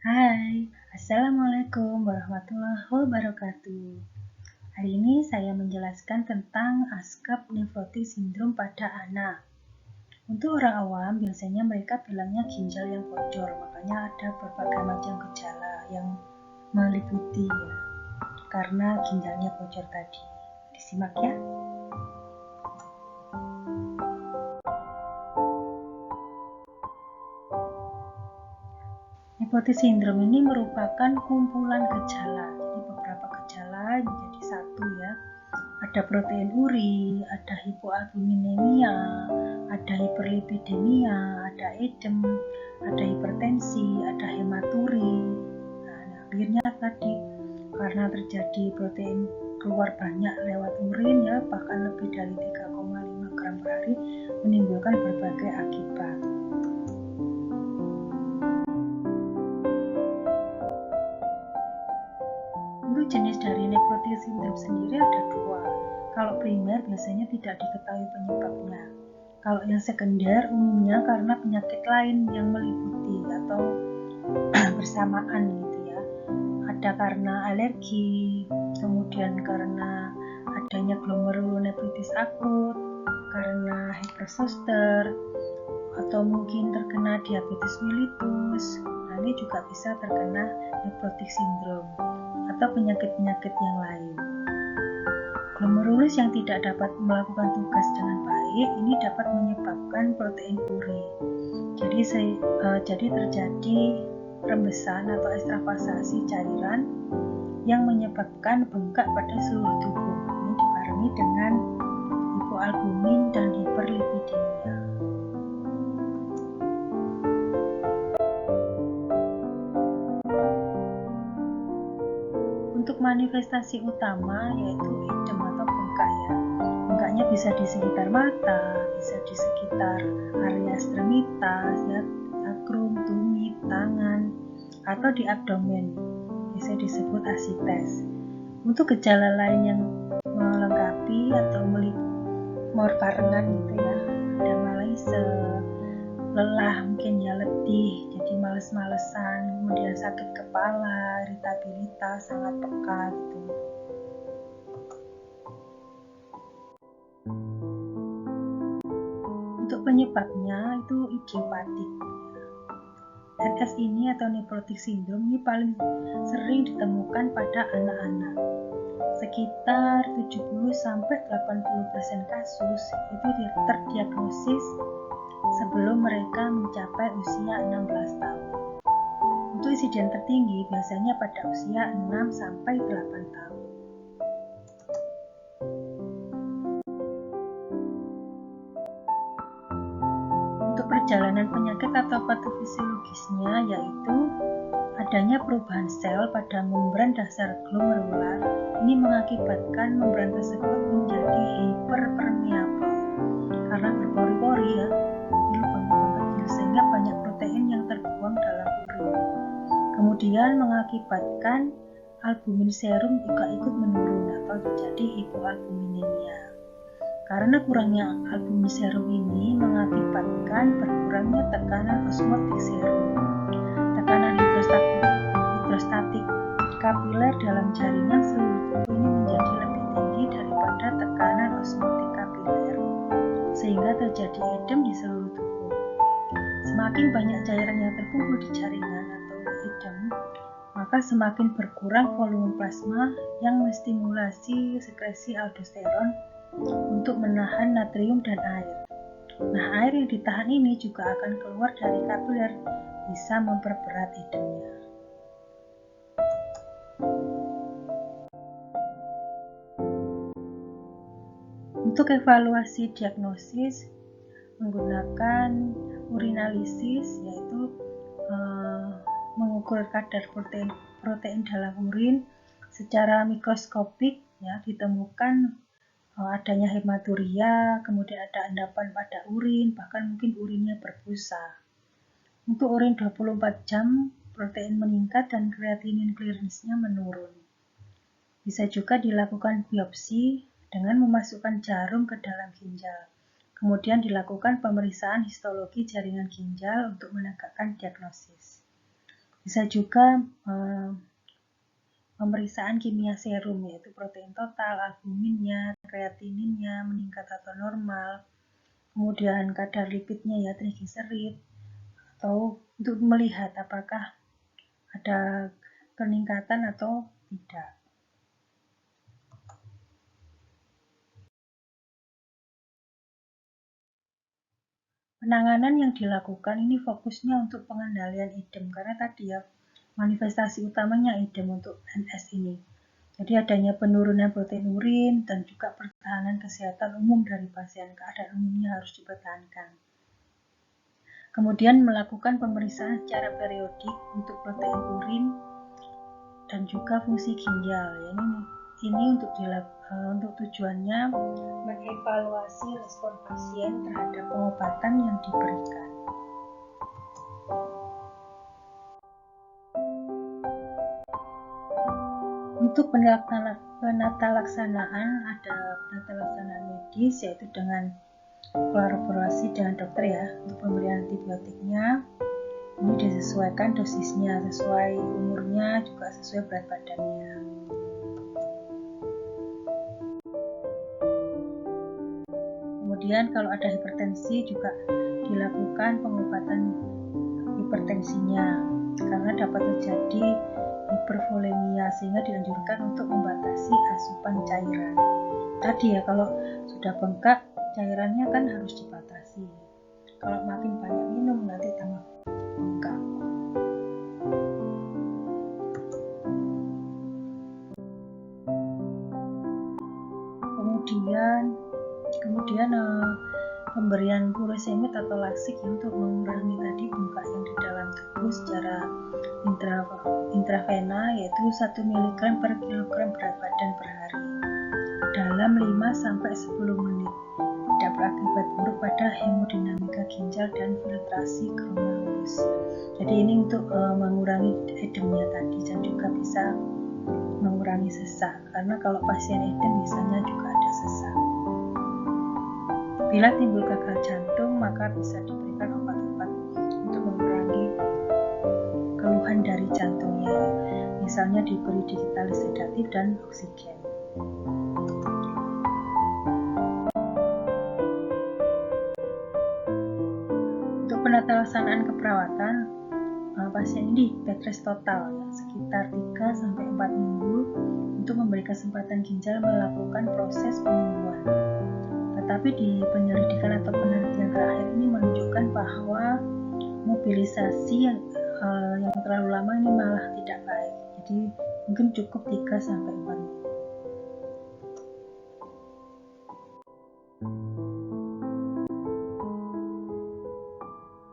Hai, Assalamualaikum warahmatullahi wabarakatuh. Hari ini saya menjelaskan tentang ASCAP nefrotik sindrom pada anak. Untuk orang awam, biasanya mereka bilangnya ginjal yang bocor, makanya ada berbagai macam gejala yang meliputi karena ginjalnya bocor tadi. Disimak ya. Nefrotik sindrom ini merupakan kumpulan gejala. Jadi beberapa gejala menjadi satu ya. Ada protein uri, ada hipoalbuminemia, ada hiperlipidemia, ada edem, ada hipertensi, ada hematuri. Nah, akhirnya tadi karena terjadi protein keluar banyak lewat urin ya, bahkan lebih dari 3,5 gram per hari, menimbulkan berbagai akibat. Untuk jenis dari nefrotik sindrom sendiri ada dua. Kalau primer biasanya tidak diketahui penyebabnya. Kalau yang sekunder umumnya karena penyakit lain yang meliputi atau bersamaan gitu ya. Ada karena alergi, kemudian karena adanya glomerulonefritis akut, karena hyperzoster, atau mungkin terkena diabetes mellitus. Nah, ini juga bisa terkena nefrotik sindrom atau penyakit-penyakit yang lain. Glomerulus yang tidak dapat melakukan tugas dengan baik ini dapat menyebabkan protein uri. Jadi terjadi rembesan atau ekstravasasi cairan yang menyebabkan bengkak pada seluruh tubuh. Ini dibarengi dengan hipoalbumin dan hiperlipidemia. Untuk manifestasi utama yaitu edem atau bengkak ya. Bengkaknya bisa di sekitar mata, bisa di sekitar area ekstremitas ya, sakrum, tumit, tangan, atau di abdomen. Bisa disebut asites. Untuk gejala lain yang melengkapi atau barengan gitu ya, ada malaise, lelah mungkin ya, letih, jadi males-malesan, kemudian sakit kepala, iritabilitas, sangat peka gitu. Untuk penyebabnya itu idiopatik. NS ini atau nefrotik sindrom ini paling sering ditemukan pada anak-anak. Sekitar 70-80% kasus itu terdiagnosis sebelum mereka mencapai usia 16 tahun. Untuk insiden tertinggi biasanya pada usia 6-8 tahun. Untuk perjalanan penyakit atau patofisiologisnya yaitu adanya perubahan sel pada membran dasar glomerular ini mengakibatkan membran tersebut menjadi hiperpermeabel karena berpori-pori ya, di lubang-lubang kecil sehingga banyak protein yang terbuang dalam urin. Kemudian mengakibatkan albumin serum juga ikut menurun atau terjadi hipoalbuminemia. Karena kurangnya albumin serum ini mengakibatkan berkurangnya tekanan osmotik serum. Tekanan hidrostatik kapiler dalam jaringan seluruh tubuh ini menjadi lebih tinggi daripada tekanan osmotik kapiler, sehingga terjadi edem di seluruh tubuh. Semakin banyak cairan yang terkumpul di jaringan atau edem, maka semakin berkurang volume plasma yang menstimulasi sekresi aldosteron untuk menahan natrium dan air. Nah, air yang ditahan ini juga akan keluar dari kapiler, bisa memperberat edemnya. Untuk evaluasi diagnosis menggunakan urinalisis, yaitu mengukur kadar protein dalam urin secara mikroskopik ya, ditemukan adanya hematuria, kemudian ada endapan pada urin, bahkan mungkin urinnya berbusa. Untuk urin 24 jam protein meningkat dan creatinine clearance-nya menurun. Bisa juga dilakukan biopsi dengan memasukkan jarum ke dalam ginjal. Kemudian dilakukan pemeriksaan histologi jaringan ginjal untuk menegakkan diagnosis. Bisa juga pemeriksaan kimia serum, yaitu protein total, albuminnya, kreatininnya meningkat atau normal, kemudian kadar lipidnya ya, trigliserid, atau untuk melihat apakah ada peningkatan atau tidak. Penanganan yang dilakukan ini fokusnya untuk pengendalian edem, karena tadi ya manifestasi utamanya edem untuk NS ini. Jadi adanya penurunan protein urin dan juga pertahanan kesehatan umum dari pasien, keadaan umumnya harus dipertahankan. Kemudian melakukan pemeriksaan secara periodik untuk protein urin dan juga fungsi ginjal. Ya, ini untuk tujuannya mengevaluasi respon pasien terhadap pengobatan yang diberikan. Untuk penata laksanaan ada penata laksanaan medis, yaitu dengan kolaborasi dengan dokter ya. Untuk pemberian antibiotiknya ini disesuaikan dosisnya, sesuai umurnya, juga sesuai berat badannya. Kemudian kalau ada hipertensi juga dilakukan pengobatan hipertensinya, karena dapat terjadi hipervolemia, sehingga dianjurkan untuk membatasi asupan cairan. Tadi ya, kalau sudah bengkak cairannya kan harus dibatasi. Kalau makin banyak minum nanti tambah bengkak. Kemudian pemberian furosemid atau lasik untuk mengurangi tadi bengkak yang di dalam tubuh secara intravena, yaitu 1 mg per kilogram berat badan per hari dalam 5-10 menit. Tidak berakibat buruk pada hemodinamika ginjal dan filtrasi glomerulus. Jadi ini untuk mengurangi edemnya tadi, dan juga bisa mengurangi sesak, karena kalau pasien edem biasanya juga ada sesak. Bila timbul gagal jantung, maka bisa diberikan obat-obat untuk mengurangi keluhan dari jantungnya, misalnya diberi digitalis sedatif dan oksigen. Untuk penata laksanaan keperawatan, pasien ini bed rest total ya, sekitar 3-4 minggu untuk memberi kesempatan ginjal melakukan proses penyembuhan. Tetapi di penyelidikan atau penelitian terakhir ini menunjukkan bahwa mobilisasi yang terlalu lama ini malah tidak baik. Jadi mungkin cukup 3-4 minggu.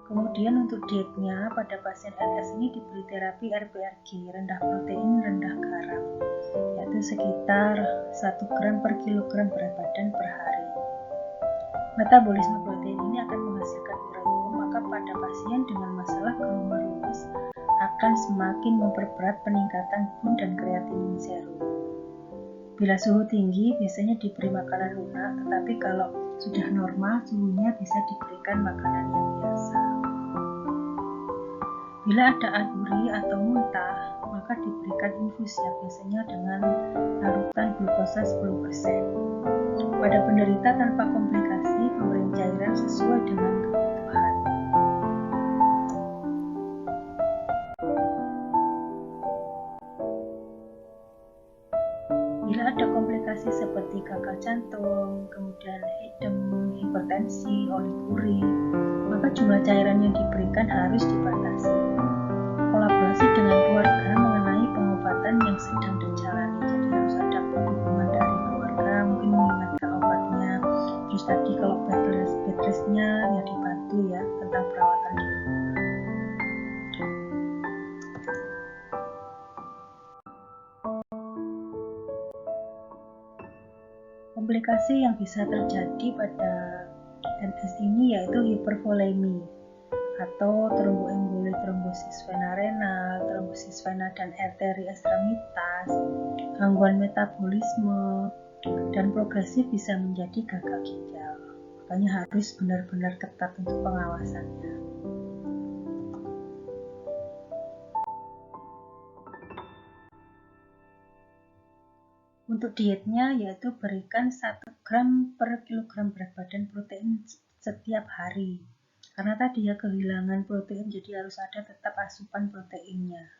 Kemudian untuk dietnya, pada pasien NS ini diberi terapi RPRG, rendah protein, rendah garam, yaitu sekitar 1 gram per kilogram berat badan per hari. Metabolisme protein ini akan menghasilkan ureum, maka pada pasien dengan masalah glomerulus akan semakin memperberat peningkatan bun dan kreatinin serum. Bila suhu tinggi biasanya diberi makanan lunak, tetapi kalau sudah normal suhunya bisa diberikan makanan yang biasa. Bila ada aluri atau muntah, maka diberikan infus ya, biasanya dengan larutan glukosa 10%. Pada penderita tanpa komplikasi, pemberian cairan sesuai dengan kebutuhan. Bila ada komplikasi seperti gagal jantung, kemudian edem, hipertensi, oliguri, maka jumlah cairan yang diberikan harus dibatasi. Kolaborasi dengan keluarga mengenai pengobatan yang sedang dijalani, jadi harus ada dukungan dari keluarga, mungkin mengingatkan obatnya. Terus tadi kalau bed restnya ya dibantu ya tentang perawatan di rumah. Komplikasi yang bisa terjadi pada NS ini yaitu hipervolemi atau tromboemboli, trombosis vena renal, trombosis vena dan arteri ekstremitas, gangguan metabolisme, dan progresif bisa menjadi gagal ginjal. Makanya harus benar-benar ketat untuk pengawasannya. Untuk dietnya yaitu berikan 1 gram per kilogram berat badan protein setiap hari. Karena tadi ya kehilangan protein, jadi harus ada tetap asupan proteinnya.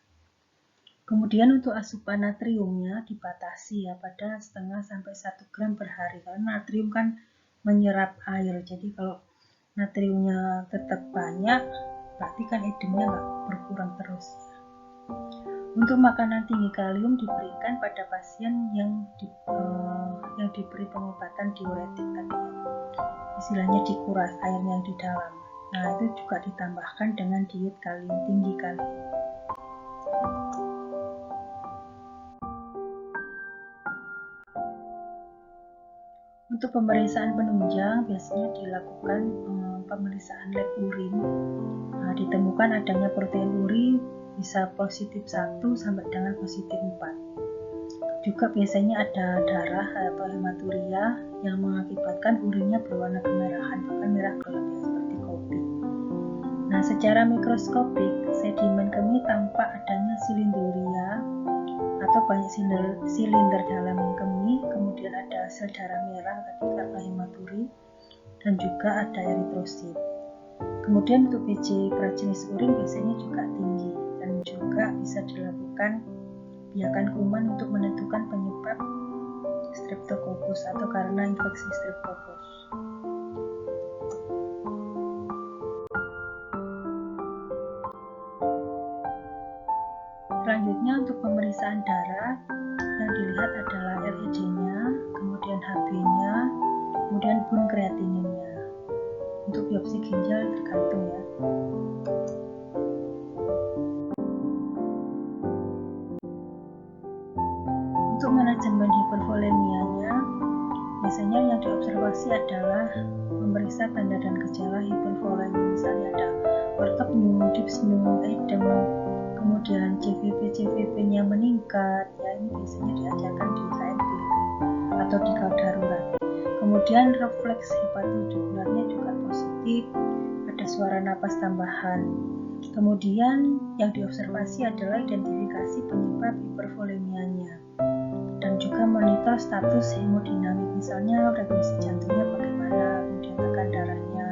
Kemudian untuk asupan natriumnya dibatasi ya pada 0,5 sampai 1 gram per hari. Karena natrium kan menyerap air, jadi kalau natriumnya tetap banyak, berarti kan edemnya nggak berkurang terus. Untuk makanan tinggi kalium diberikan pada pasien yang diberi pengobatan diuretik tadi, istilahnya dikuras airnya yang di dalam. Nah, itu juga ditambahkan dengan diet kalium, tinggi kalium. Untuk pemeriksaan penunjang biasanya dilakukan pemeriksaan lab urin. Nah, ditemukan adanya protein urin bisa positif 1 sampai dengan positif 4. Juga biasanya ada darah atau hematuria yang mengakibatkan urinnya berwarna kemerahan, bahkan merah gelap ya, seperti kopi. Nah, secara mikroskopik, sedimen kemih tampak adanya silinduria atau banyak silinder dalam kemih, kemudian ada sel darah merah tadi karena hematuri, dan juga ada eritrosit. Kemudian untuk BC prajenis urin biasanya juga tinggi dan juga bisa dilakukan biakan kuman untuk menentukan penyebab Streptococcus atau karena infeksi Streptococcus. Selanjutnya untuk pemeriksaan darah yang dilihat adalah LED-nya, kemudian Hb-nya, kemudian bun kreatininnya. Untuk biopsi ginjal tergantung ya. Untuk manajemen hipervolemianya, biasanya yang diobservasi adalah memeriksa tanda dan gejala hipervolemi, misalnya ada ortopnu, dyspnu, edem, kemudian CVP-nya meningkat, ya ini biasanya diajarkan di KNP atau di kawat darurat. Kemudian refleks hepatodikularnya juga positif, ada suara napas tambahan. Kemudian yang diobservasi adalah identifikasi penyebab hipervolemianya dan juga monitor status hemodinamik, misalnya frekuensi jantungnya bagaimana, kemudian tekan darahnya.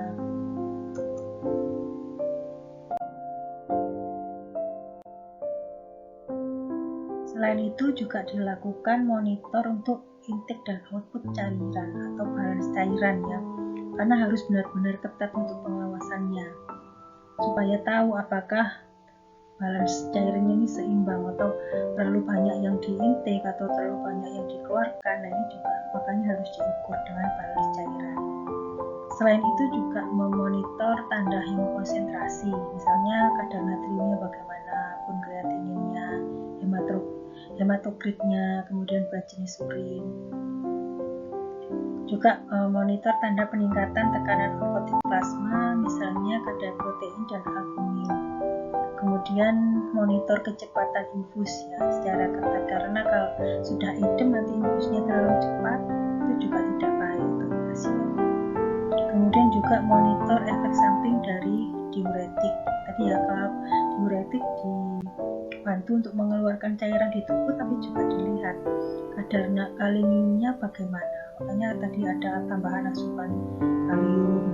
Selain itu juga dilakukan monitor untuk intake dan output cairan atau balance cairan ya, karena harus benar-benar ketat untuk pengawasannya supaya tahu apakah balance cairannya ini seimbang atau terlalu banyak yang diintake atau terlalu banyak yang dikeluarkan. Nah, ini juga makanya harus diukur dengan balance cairan. Selain itu juga memonitor tanda hemokonsentrasi, misalnya kadar natriumnya bagaimana, bun kreatininnya, hematokritnya, kemudian berat jenis urin. Juga monitor tanda peningkatan tekanan onkotik plasma, misalnya kadar protein dan albumin. Kemudian monitor kecepatan infus ya secara ketat, karena kalau sudah edem nanti infusnya terlalu cepat itu juga tidak baik untuk pasien. Kemudian juga monitor efek samping dari diuretik. Tadi ya, kalau diuretik dibantu untuk mengeluarkan cairan di tubuh, tapi juga dilihat kadar kaliumnya bagaimana. Makanya tadi ada tambahan asupan kalium.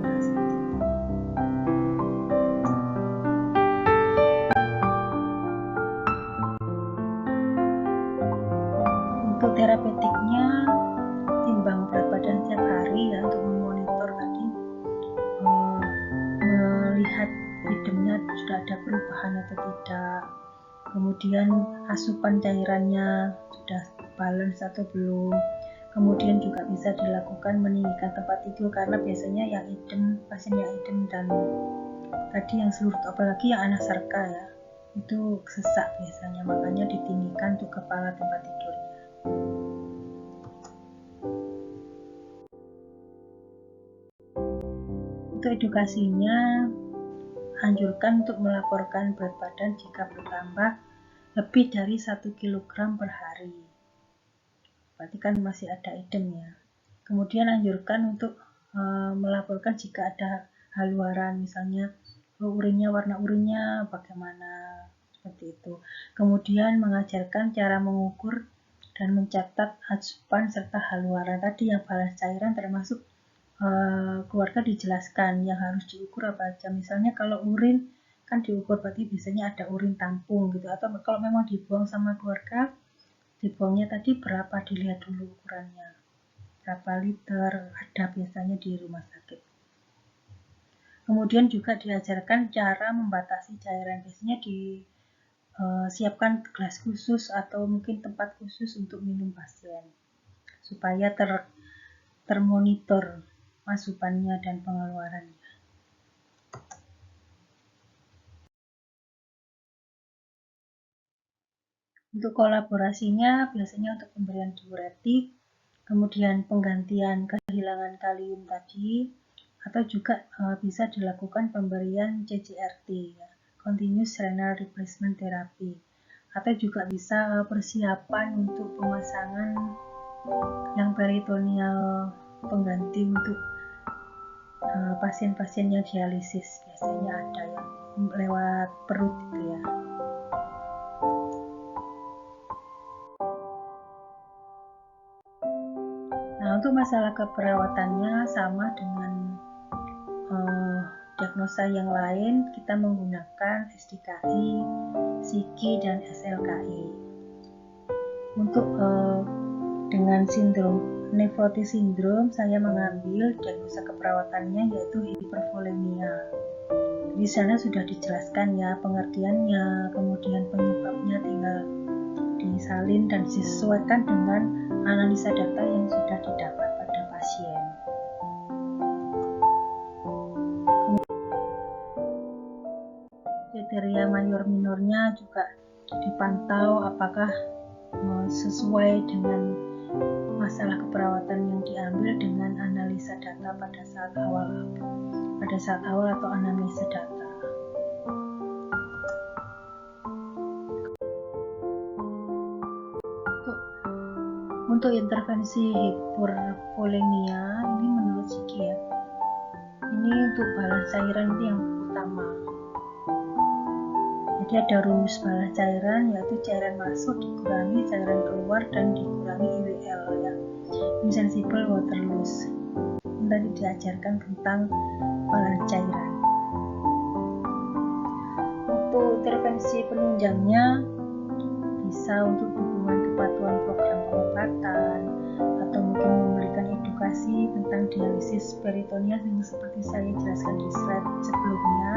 Untuk terapeutiknya, timbang berat badan setiap hari ya untuk memonitor tadi, melihat edemnya sudah ada perubahan atau tidak, kemudian asupan cairannya sudah balance atau belum. Kemudian juga bisa dilakukan meninggikan tempat tidur, karena biasanya yang edem, pasien yang edem dan tadi yang seluruh, apalagi yang anasarka ya, itu sesak biasanya, makanya ditinggikan untuk kepala tempat tidurnya. Untuk edukasinya, anjurkan untuk melaporkan berat badan jika bertambah lebih dari 1 kg per hari. Berarti kan masih ada edem ya. Kemudian anjurkan untuk melaporkan jika ada haluaran, misalnya warna urinnya bagaimana, seperti itu. Kemudian mengajarkan cara mengukur dan mencatat asupan serta haluan. Tadi yang balance cairan termasuk keluarga dijelaskan yang harus diukur apa aja. Misalnya kalau urin kan diukur, berarti biasanya ada urin tampung gitu, atau kalau memang dibuang sama keluarga, dibuangnya tadi berapa, dilihat dulu ukurannya berapa liter, ada biasanya di rumah sakit. Kemudian juga diajarkan cara membatasi cairan, biasanya disiapkan gelas khusus atau mungkin tempat khusus untuk minum pasien supaya termonitor asupannya dan pengeluarannya. Untuk kolaborasinya biasanya untuk pemberian diuretik, kemudian penggantian kehilangan kalium tadi, atau juga bisa dilakukan pemberian CCRT, ya, Continuous Renal Replacement Therapy, atau juga bisa persiapan untuk pemasangan yang peritoneal pengganti untuk pasien-pasien yang dialisis, biasanya ada yang lewat perut gitu ya. Nah, untuk masalah keperawatannya sama dengan diagnosa yang lain, kita menggunakan SDKI, SIKI, dan SLKI. Untuk dengan sindrom nefrotis sindrom, saya mengambil diagnosa keperawatannya yaitu hipervolemia. Di sana sudah dijelaskan ya pengertiannya, kemudian penyebabnya tinggal disalin dan disesuaikan dengan analisa data yang sudah didapat pada pasien. Kriteria mayor minornya juga dipantau apakah sesuai dengan masalah keperawatan yang diambil dengan analisa data pada saat awal atau analisa data. Untuk intervensi hipervolemia ini menurut SIKI ya, ini untuk balance cairan itu yang utama. Jadi ada rumus balance cairan, yaitu cairan masuk dikurangi cairan keluar dan dikurangi IWL ya, insensible water loss. Ini tadi diajarkan tentang balance cairan. Untuk intervensi penunjangnya bisa untuk dukungan kepatuhan program pengobatan, atau mungkin memberikan edukasi tentang dialisis peritoneal yang seperti saya jelaskan di slide sebelumnya,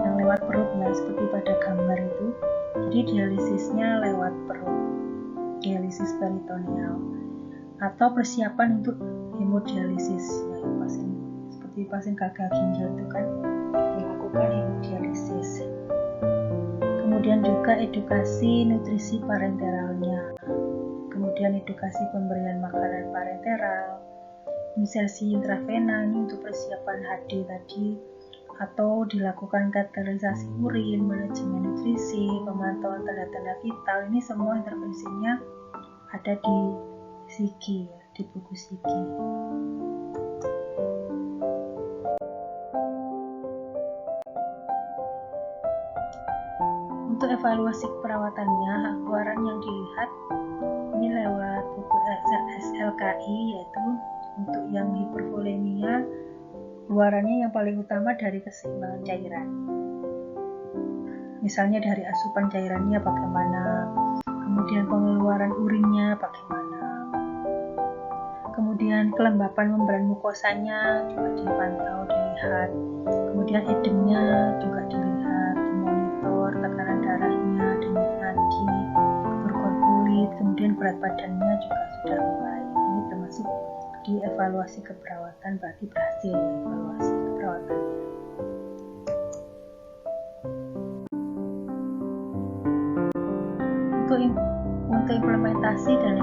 yang lewat perut ya, seperti pada gambar itu. Jadi dialisisnya lewat perut, dialisis peritoneal, atau persiapan untuk hemodialisis ya, seperti pasien gagal ginjal itu kan dilakukan hemodialisis. Kemudian juga edukasi nutrisi parenteralnya, kemudian edukasi pemberian makanan parenteral, insersi intravena ini untuk persiapan HD tadi, atau dilakukan kateterisasi urin, manajemen nutrisi, pemantauan tanda-tanda vital. Ini semua intervensinya ada di SIKI ya, di buku SIKI. Untuk evaluasi keperawatannya, haluan yang dilihat ini lewat buku SLKI, yaitu untuk yang hipervolemia, keluarannya yang paling utama dari keseimbangan cairan. Misalnya dari asupan cairannya bagaimana, kemudian pengeluaran urinnya bagaimana, kemudian kelembapan membran mukosanya juga dipantau, dilihat, kemudian edemnya juga dilihat, dimonitor, tekanan darahnya, denyut nadi, gurkor kulit, kemudian berat badannya juga sudah mulai. Ini termasuk di evaluasi keperawatan, berarti berhasil evaluasi keperawatan. Untuk implementasi dan